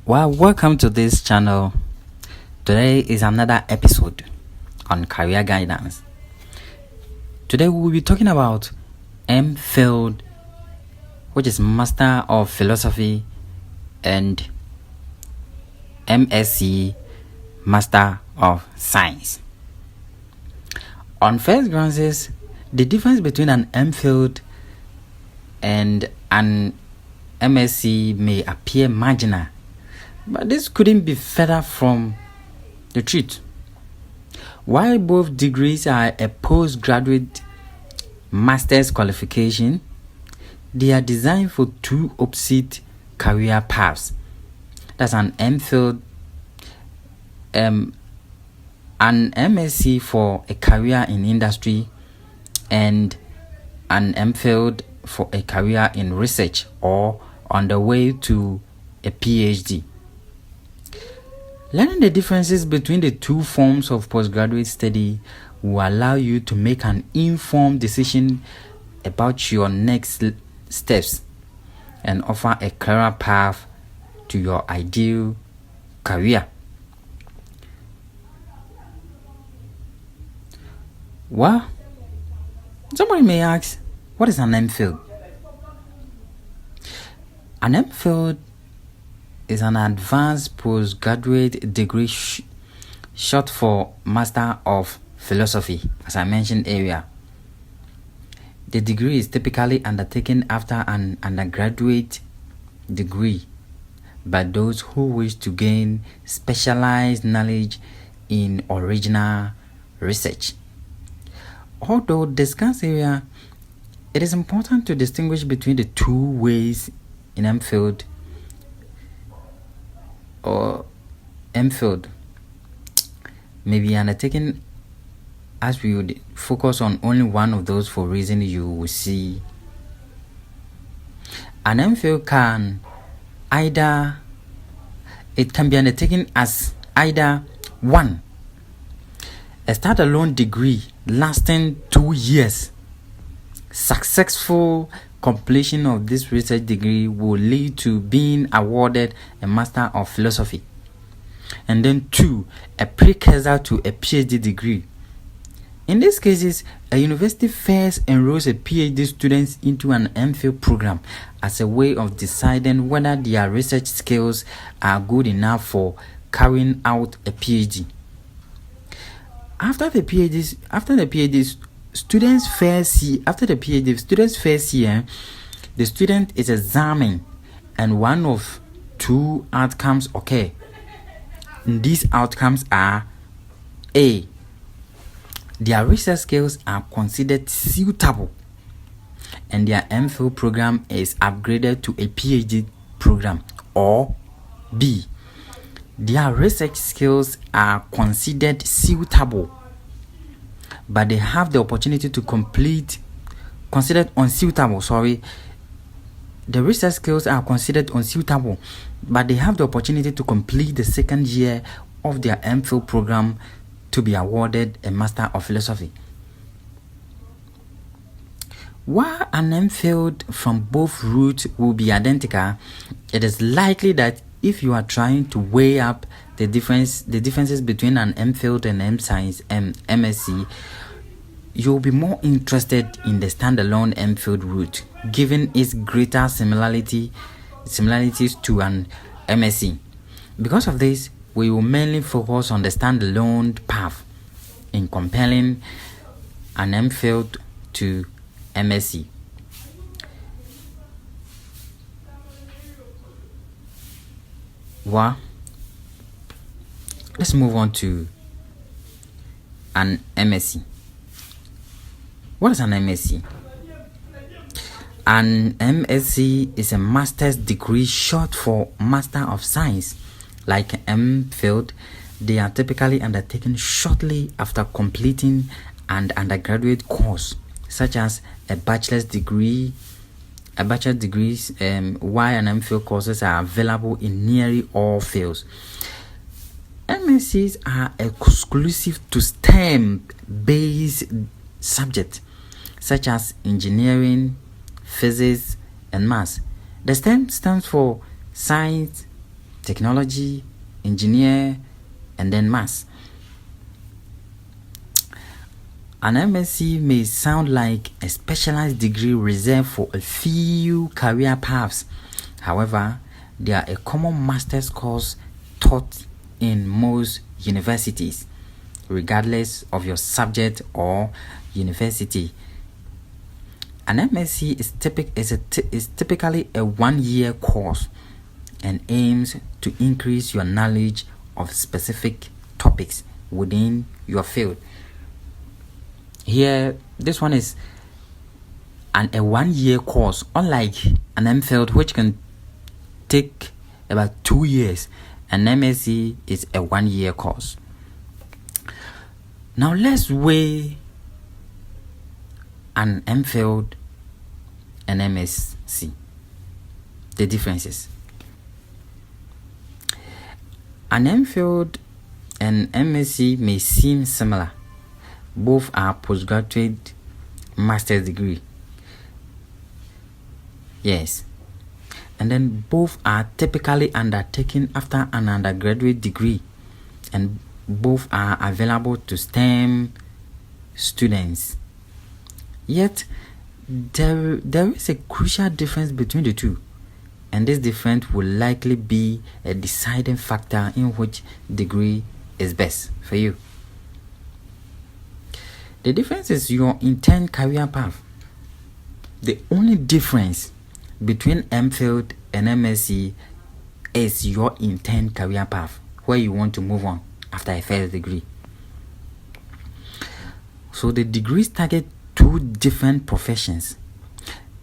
Well, welcome to this channel. Today is another episode on career guidance. Today we will be talking about Mphil, which is Master of Philosophy, and MSc, Master of Science. On first glances, the difference between an Mphil and an MSc may appear marginal, but this couldn't be further from the truth. While both degrees are a postgraduate master's qualification, they are designed for two opposite career paths. That's an Mphil, an MSc for a career in industry, and an Mphil for a career in research or on the way to a PhD. Learning the differences between the two forms of postgraduate study will allow you to make an informed decision about your next steps and offer a clearer path to your ideal career. Well, somebody may ask, what is an Mphil? An Mphil is an advanced postgraduate degree short for Master of Philosophy, as I mentioned earlier. The degree is typically undertaken after an undergraduate degree by those who wish to gain specialized knowledge in original research. Although discussed earlier, it is important to distinguish between the two ways in Mphil or Mphil may be undertaken, as we would focus on only one of those for reason you will see. An Mphil can be undertaken as either 1. A standalone degree lasting 2 years. Successful completion of this research degree will lead to being awarded a Master of Philosophy. And then 2, a precursor to a PhD degree. In these cases, a university first enrolls a PhD student into an Mphil program as a way of deciding whether their research skills are good enough for carrying out a PhD. After the PhD students first year, the student is examined and one of two outcomes occur. These outcomes are: A, their research skills are considered suitable and their Mphil program is upgraded to a PhD program, or B, their research skills are considered suitable but they have the opportunity to considered unsuitable. The research skills are considered unsuitable, but they have the opportunity to complete the second year of their Mphil program to be awarded a Master of Philosophy. While an Mphil from both routes will be identical, it is likely that if you are trying to weigh up the differences between an Mphil and MSc, you'll be more interested in the standalone Mphil route, given its greater similarities to an MSc. Because of this, we will mainly focus on the standalone path in comparing an Mphil to MSc. Well, let's move on to an MSc. What is an MSc? An MSc is a master's degree short for Master of Science. Like Mphil, they are typically undertaken shortly after completing an undergraduate course, such as a bachelor's degree. While an Mphil courses are available in nearly all fields. MScs are exclusive to STEM-based subjects such as engineering, physics, and maths. The STEM stands for science, technology, engineer, and then maths. An MSc may sound like a specialized degree reserved for a few career paths. However, they are a common master's course taught in most universities, regardless of your subject or university. An MSc is typically a 1-year course and aims to increase your knowledge of specific topics within your field. Here, this one is a 1-year course, unlike an Mphil, which can take about 2 years. An MSc is a 1-year course. Now let's weigh an Mphil and MSc, the differences. An Mphil and MSc may seem similar. Both are postgraduate master's degree. Yes. And then both are typically undertaken after an undergraduate degree, and both are available to STEM students. Yet, there is a crucial difference between the two, and this difference will likely be a deciding factor in which degree is best for you. The difference is your intended career path. The only difference between Mphil and MSc is your intended career path, where you want to move on after a first degree. So the degrees target two different professions.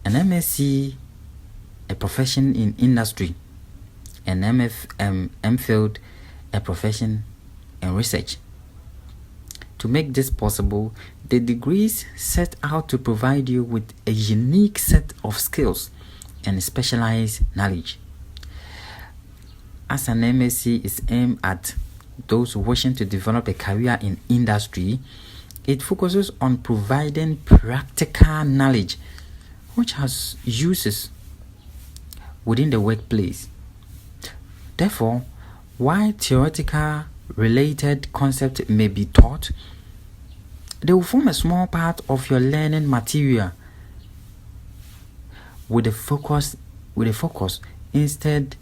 An MSc, a profession in industry, and Mphil, a profession in research. To make this possible, the degrees set out to provide you with a unique set of skills and specialized knowledge. As an MSc is aimed at those wishing to develop a career in industry, it focuses on providing practical knowledge which has uses within the workplace. Therefore, while theoretical related concepts may be taught, they will form a small part of your learning material with a focus instead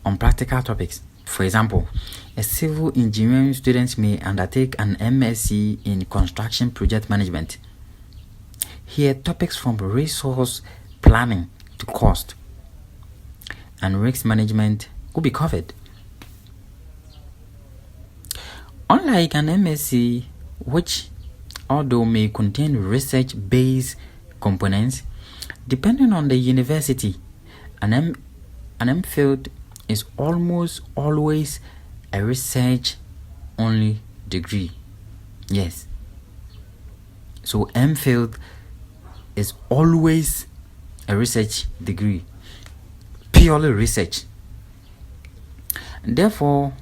on practical topics. For example, a civil engineering student may undertake an MSc in construction project management. Here, topics from resource planning to cost and risk management will be covered. Unlike an MSc, which although may contain research-based components, depending on the university, an Mphil is almost always a research-only degree. Yes. So Mphil is always a research degree, purely research. Therefore,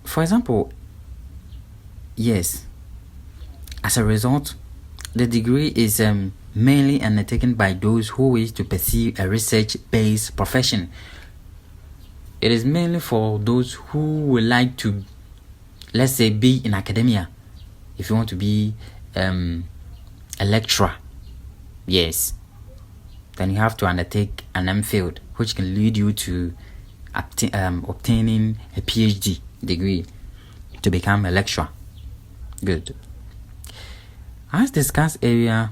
for example, yes, as a result, the degree is mainly undertaken by those who wish to pursue a research-based profession. It is mainly for those who would like to, let's say, be in academia. If you want to be a lecturer, yes, then you have to undertake an Mphil, which can lead you to obtaining a PhD degree to become a lecturer. Good. As discussed earlier,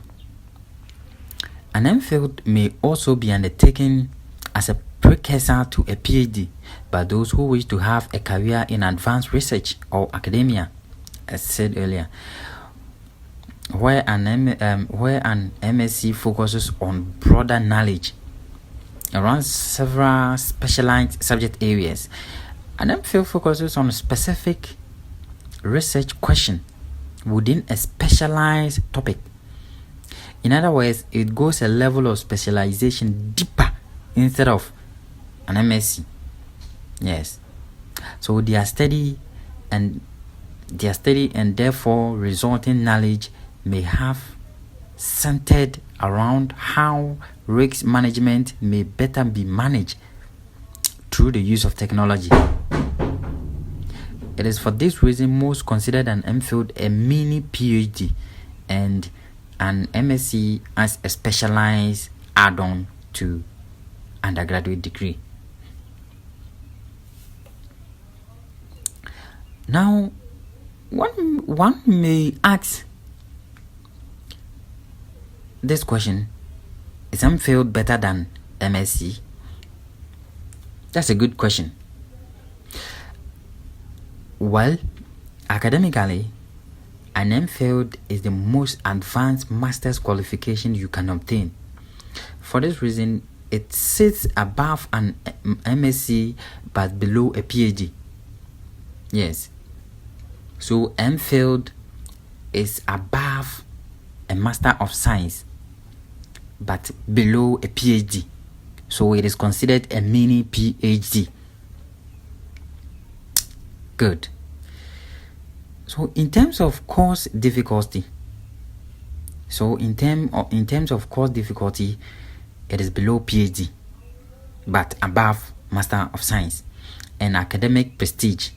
an Mphil may also be undertaken as a precursor to a PhD by those who wish to have a career in advanced research or academia, as said earlier, where an MSc focuses on broader knowledge around several specialized subject areas. An Mphil focuses on a specific research question within a specialized topic. In other words, it goes a level of specialization deeper instead of an MSc. Yes. So their study and therefore resulting knowledge may have centered around how risk management may better be managed through the use of technology. It is for this reason most considered an Mphil a mini PhD and an MSc as a specialized add-on to undergraduate degree. Now, one may ask this question: is Mphil better than MSc? That's a good question. Well, academically, an Mphil is the most advanced master's qualification you can obtain. For this reason, it sits above an MSc but below a PhD. Yes. So Mphil is above a Master of Science but below a PhD. So it is considered a mini PhD. Good. So in terms of course difficulty, it is below PhD but above Master of Science. And academic prestige,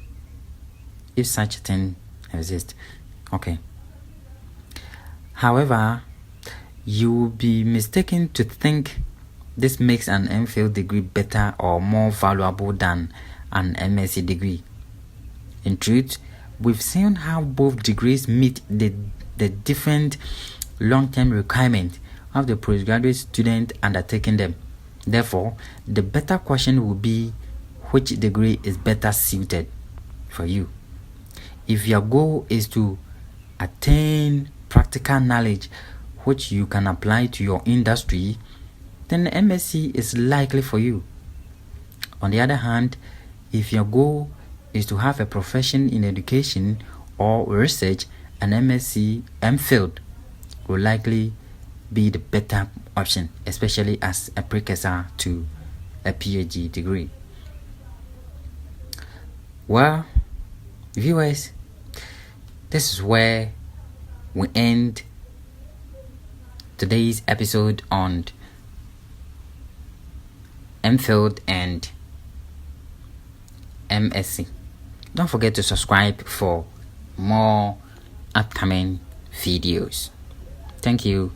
if such a thing exists. Okay. However, you will be mistaken to think this makes an Mphil degree better or more valuable than an MSc degree. In truth, we've seen how both degrees meet the different long-term requirements of the postgraduate student undertaking them. Therefore, the better question will be which degree is better suited for you. If your goal is to attain practical knowledge which you can apply to your industry, then the MSc is likely for you. On the other hand, if your goal is to have a profession in education or research, an MSc Mphil will likely be the better option, especially as a precursor to a PhD degree. Well, viewers, this is where we end today's episode on Mphil and MSc. Don't forget to subscribe for more upcoming videos. Thank you.